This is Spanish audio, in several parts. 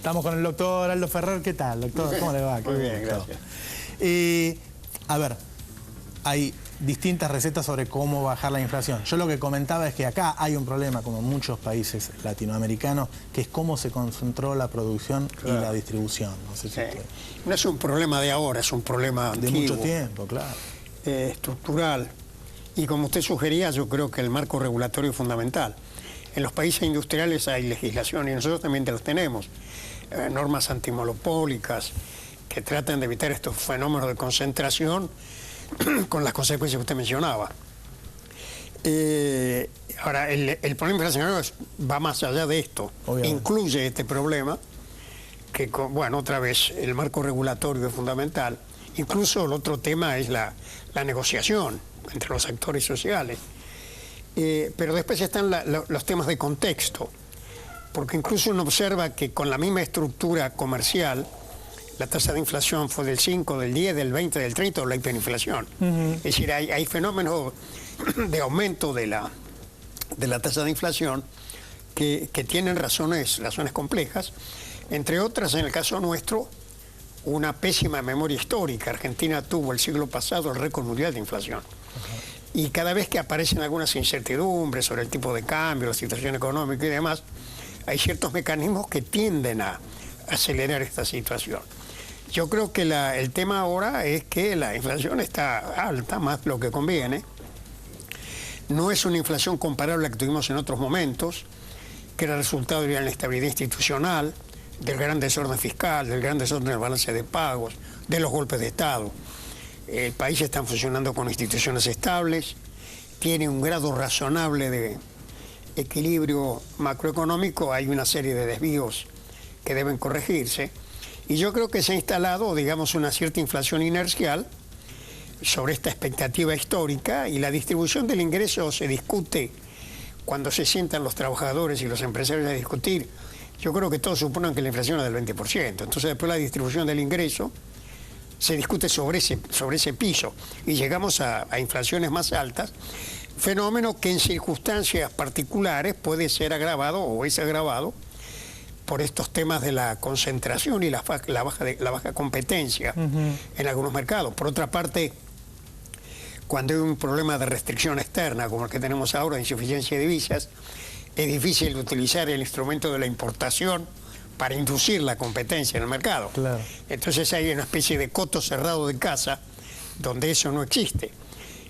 Estamos con el doctor Aldo Ferrer. ¿Qué tal, doctor? ¿Cómo le va? Muy bien, gracias. A ver, hay distintas recetas sobre cómo bajar la inflación. Yo lo que comentaba es que acá hay un problema, como en muchos países latinoamericanos, que es cómo se concentró la producción y la distribución. No sé si no es un problema de ahora, es un problema de antiguo, mucho tiempo, claro. Estructural. Y como usted sugería, yo creo que el marco regulatorio es fundamental. En los países industriales hay legislación y nosotros también las tenemos. Normas antimonopólicas que tratan de evitar estos fenómenos de concentración con las consecuencias que usted mencionaba. Ahora, el problema inflacionario va más allá de esto. Obviamente. Incluye este problema, que, bueno, otra vez, el marco regulatorio es fundamental. Incluso el otro tema es la negociación entre los actores sociales. Pero después están los temas de contexto, porque incluso uno observa que con la misma estructura comercial, la tasa de inflación fue del 5, del 10, del 20, del 30 o la hiperinflación. Es decir, hay fenómenos de aumento de la tasa de inflación que tienen razones complejas, entre otras, en el caso nuestro, una pésima memoria histórica. Argentina tuvo el siglo pasado el récord mundial de inflación. Y cada vez que aparecen algunas incertidumbres sobre el tipo de cambio, la situación económica y demás, hay ciertos mecanismos que tienden a acelerar esta situación. Yo creo que el tema ahora es que la inflación está alta, más lo que conviene. No es una inflación comparable a la que tuvimos en otros momentos, que era resultado de la inestabilidad institucional, del gran desorden fiscal, del gran desorden del balance de pagos, de los golpes de Estado. El país está funcionando con instituciones estables, tiene un grado razonable de equilibrio macroeconómico, hay una serie de desvíos que deben corregirse, y yo creo que se ha instalado, digamos, una cierta inflación inercial sobre esta expectativa histórica, y la distribución del ingreso se discute cuando se sientan los trabajadores y los empresarios a discutir. Yo creo que todos suponen que la inflación es del 20%, entonces después la distribución del ingreso se discute sobre ese piso y llegamos a inflaciones más altas, fenómeno que en circunstancias particulares puede ser agravado o es agravado por estos temas de la concentración y la baja competencia en algunos mercados. Por otra parte, cuando hay un problema de restricción externa como el que tenemos ahora, de insuficiencia de divisas, es difícil utilizar el instrumento de la importación para inducir la competencia en el mercado. Claro. Entonces hay una especie de coto cerrado de casa donde eso no existe.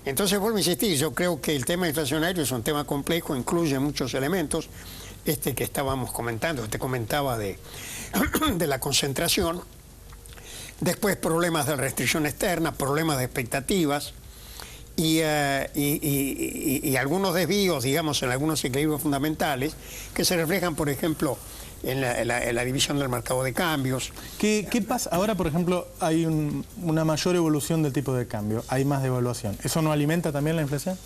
Entonces, vuelvo a insistir, yo creo que el tema inflacionario es un tema complejo, incluye muchos elementos. Que estábamos comentando, usted comentaba de la concentración. Después problemas de restricción externa, problemas de expectativas y algunos desvíos, digamos, en algunos equilibrios fundamentales que se reflejan, por ejemplo, en la división del mercado de cambios. ¿Qué pasa? Ahora, por ejemplo, hay una mayor evolución del tipo de cambio, hay más devaluación. ¿Eso no alimenta también la inflación?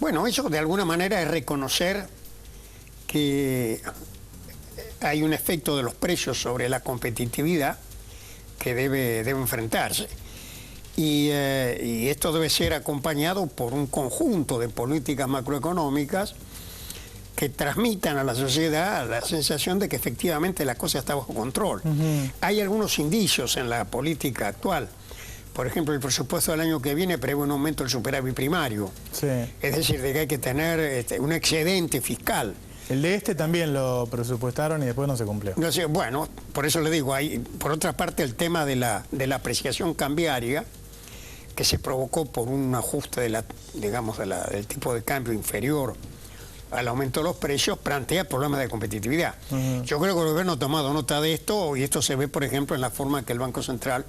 Bueno, eso de alguna manera es reconocer que hay un efecto de los precios sobre la competitividad que debe enfrentarse. Y esto debe ser acompañado por un conjunto de políticas macroeconómicas que transmitan a la sociedad la sensación de que efectivamente la cosa está bajo control. Hay algunos indicios en la política actual. Por ejemplo, el presupuesto del año que viene prevé un aumento del superávit primario. Sí. Es decir, de que hay que tener un excedente fiscal. El de también lo presupuestaron y después no se cumplió. No sé, bueno, por eso le digo, hay, por otra parte, el tema de la apreciación cambiaria, que se provocó por un ajuste del tipo de cambio inferior al aumento de los precios, plantea problemas de competitividad. Yo creo que el gobierno ha tomado nota de esto, y esto se ve, por ejemplo, en la forma que el Banco Central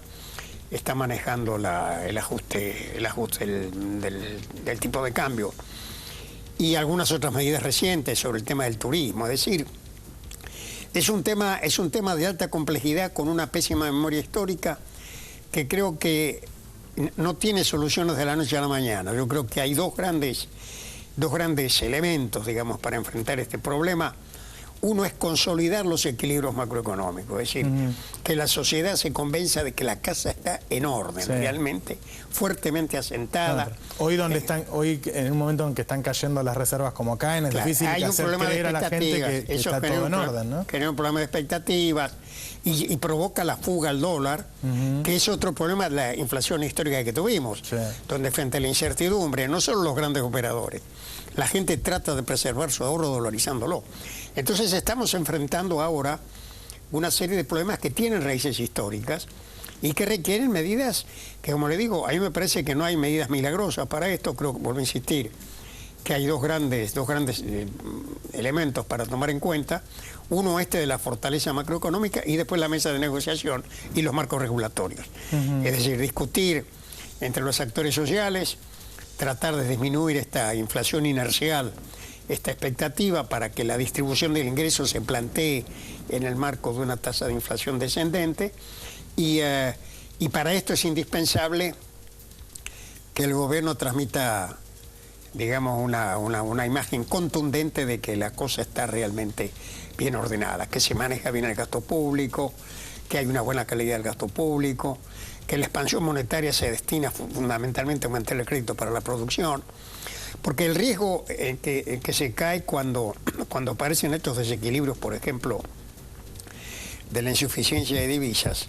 está manejando el ajuste del tipo de cambio. Y algunas otras medidas recientes sobre el tema del turismo. Es decir, es un tema de alta complejidad con una pésima memoria histórica que creo que no tiene soluciones de la noche a la mañana. Yo creo que hay dos grandes elementos, digamos, para enfrentar este problema. uno es consolidar los equilibrios macroeconómicos, es decir, que la sociedad se convenza de que la casa está en orden, realmente, fuertemente asentada. Hoy hoy en un momento en que están cayendo las reservas como caen, es difícil hay un hacer problema creer de a la gente que está todo en orden, ¿no? Genera un problema de expectativas y provoca la fuga al dólar, que es otro problema de la inflación histórica que tuvimos, donde frente a la incertidumbre, no solo los grandes operadores, la gente trata de preservar su ahorro dolarizándolo. Entonces estamos enfrentando ahora una serie de problemas que tienen raíces históricas y que requieren medidas que, como le digo, a mí me parece que no hay medidas milagrosas para esto. Creo que, vuelvo a insistir, que hay dos grandes elementos para tomar en cuenta. Uno, de la fortaleza macroeconómica, y después la mesa de negociación y los marcos regulatorios. Es decir, discutir entre los actores sociales, tratar de disminuir esta inflación inercial, esta expectativa para que la distribución del ingreso se plantee en el marco de una tasa de inflación descendente, y para esto es indispensable que el gobierno transmita, digamos, una imagen contundente de que la cosa está realmente bien ordenada, que se maneja bien el gasto público, que hay una buena calidad del gasto público, que la expansión monetaria se destina fundamentalmente a aumentar el crédito para la producción, porque el riesgo en que se cae cuando aparecen estos desequilibrios, por ejemplo, de la insuficiencia de divisas,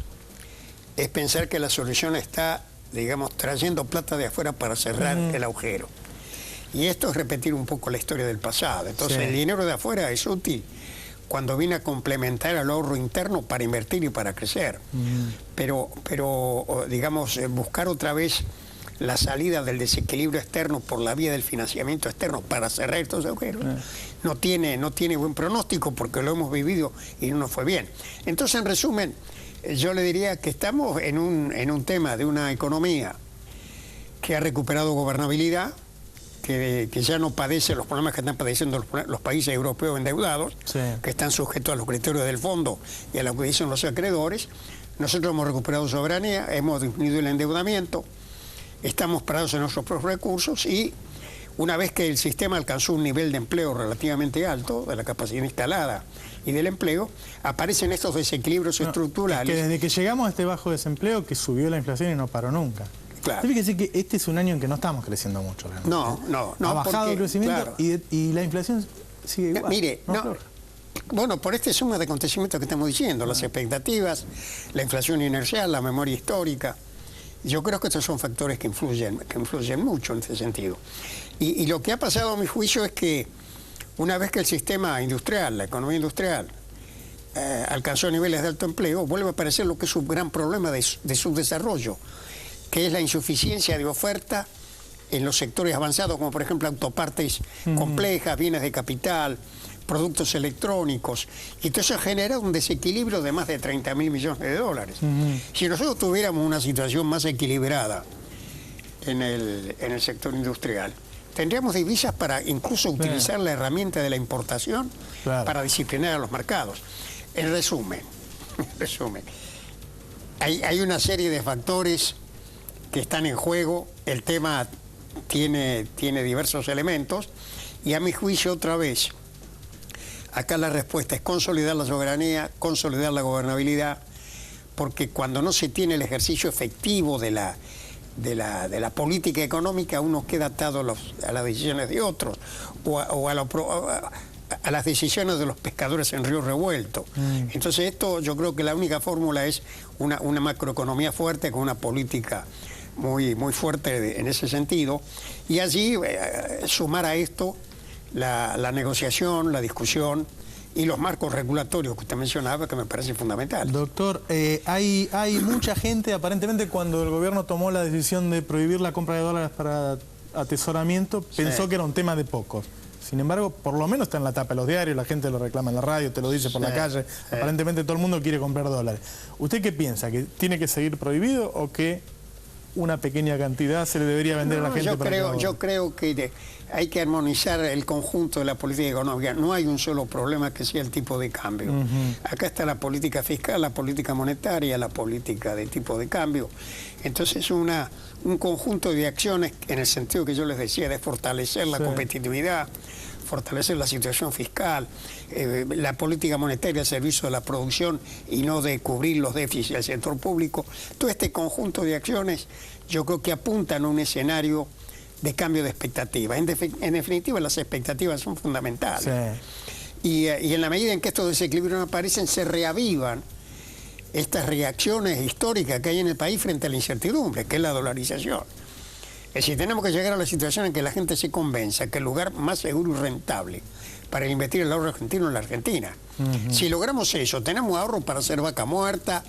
es pensar que la solución está, digamos, trayendo plata de afuera para cerrar el agujero. Y esto es repetir un poco la historia del pasado. Entonces el dinero de afuera es útil cuando viene a complementar al ahorro interno para invertir y para crecer. Pero digamos, buscar otra vez la salida del desequilibrio externo por la vía del financiamiento externo para cerrar estos agujeros no tiene buen pronóstico, porque lo hemos vivido y no nos fue bien. Entonces, en resumen, yo le diría que estamos en un tema de una economía que ha recuperado gobernabilidad, que ya no padece los problemas que están padeciendo los países europeos endeudados, que están sujetos a los criterios del fondo y a lo que dicen los acreedores. Nosotros hemos recuperado soberanía, hemos disminuido el endeudamiento, estamos parados en nuestros propios recursos, y una vez que el sistema alcanzó un nivel de empleo relativamente alto, de la capacidad instalada y del empleo, aparecen estos desequilibrios estructurales. Es que desde que llegamos a este bajo desempleo, que subió la inflación y no paró nunca. Claro. Tiene que decir que este es un año en que no estamos creciendo mucho. Realmente. No. Ha bajado el crecimiento, claro, y la inflación sigue igual. Mire, bueno, por esta suma de acontecimientos que estamos diciendo, las expectativas, la inflación inercial, la memoria histórica, yo creo que estos son factores que influyen mucho en este sentido. Y lo que ha pasado a mi juicio es que una vez que el sistema industrial, la economía industrial, alcanzó niveles de alto empleo, vuelve a aparecer lo que es un gran problema de subdesarrollo, que es la insuficiencia de oferta en los sectores avanzados, como por ejemplo autopartes complejas, bienes de capital, productos electrónicos, y todo eso genera un desequilibrio de más de 30.000 millones de dólares. Si nosotros tuviéramos una situación más equilibrada en el sector industrial, tendríamos divisas para incluso utilizar la herramienta de la importación para disciplinar a los mercados. En resumen, hay una serie de factores que están en juego. El tema tiene diversos elementos, y a mi juicio, otra vez, acá la respuesta es consolidar la soberanía, consolidar la gobernabilidad, porque cuando no se tiene el ejercicio efectivo de la política económica, uno queda atado a las decisiones de otros, o a las decisiones de los pescadores en río revuelto. Entonces esto, yo creo que la única fórmula es una macroeconomía fuerte, con una política muy fuerte en ese sentido, y allí sumar a esto la negociación, la discusión y los marcos regulatorios que usted mencionaba, que me parece fundamental. Doctor, hay mucha gente, aparentemente, cuando el gobierno tomó la decisión de prohibir la compra de dólares para atesoramiento, pensó que era un tema de pocos. Sin embargo, por lo menos está en la tapa de los diarios, la gente lo reclama en la radio, te lo dice por la calle, aparentemente todo el mundo quiere comprar dólares. ¿Usted qué piensa? ¿Que tiene que seguir prohibido o que una pequeña cantidad se le debería vender a la gente? Yo creo que hay que armonizar el conjunto de la política económica. No hay un solo problema que sea el tipo de cambio. Acá está la política fiscal, la política monetaria, la política de tipo de cambio. Entonces un conjunto de acciones en el sentido que yo les decía, de fortalecer la competitividad, fortalecer la situación fiscal, la política monetaria al servicio de la producción y no de cubrir los déficits del sector público. Todo este conjunto de acciones yo creo que apuntan a un escenario de cambio de expectativas. En definitiva, las expectativas son fundamentales. Sí. Y en la medida en que estos desequilibrios aparecen, se reavivan estas reacciones históricas que hay en el país frente a la incertidumbre, que es la dolarización. Es decir, tenemos que llegar a la situación en que la gente se convenza que el lugar más seguro y rentable para invertir el ahorro argentino es la Argentina. Si logramos eso, tenemos ahorro para hacer vaca muerta,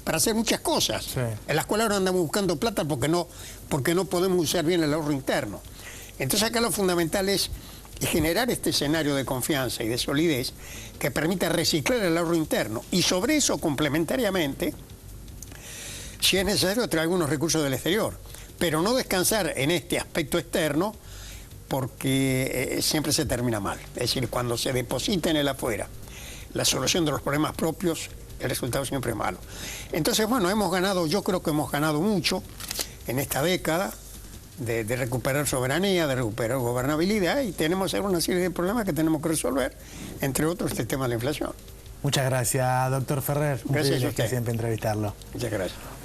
para hacer muchas cosas, sí, en las cuales ahora andamos buscando plata porque no podemos usar bien el ahorro interno. Entonces acá lo fundamental es generar este escenario de confianza y de solidez que permita reciclar el ahorro interno y sobre eso complementariamente, si es necesario, traer algunos recursos del exterior, pero no descansar en este aspecto externo porque siempre se termina mal. Es decir, cuando se deposita en el afuera la solución de los problemas propios, el resultado siempre es malo. Entonces, bueno, hemos ganado, yo creo que hemos ganado mucho en esta década de recuperar soberanía, de recuperar gobernabilidad, y tenemos una serie de problemas que tenemos que resolver, entre otros este tema de la inflación. Muchas gracias, doctor Ferrer. Gracias a usted. Siempre entrevistarlo. Muchas gracias.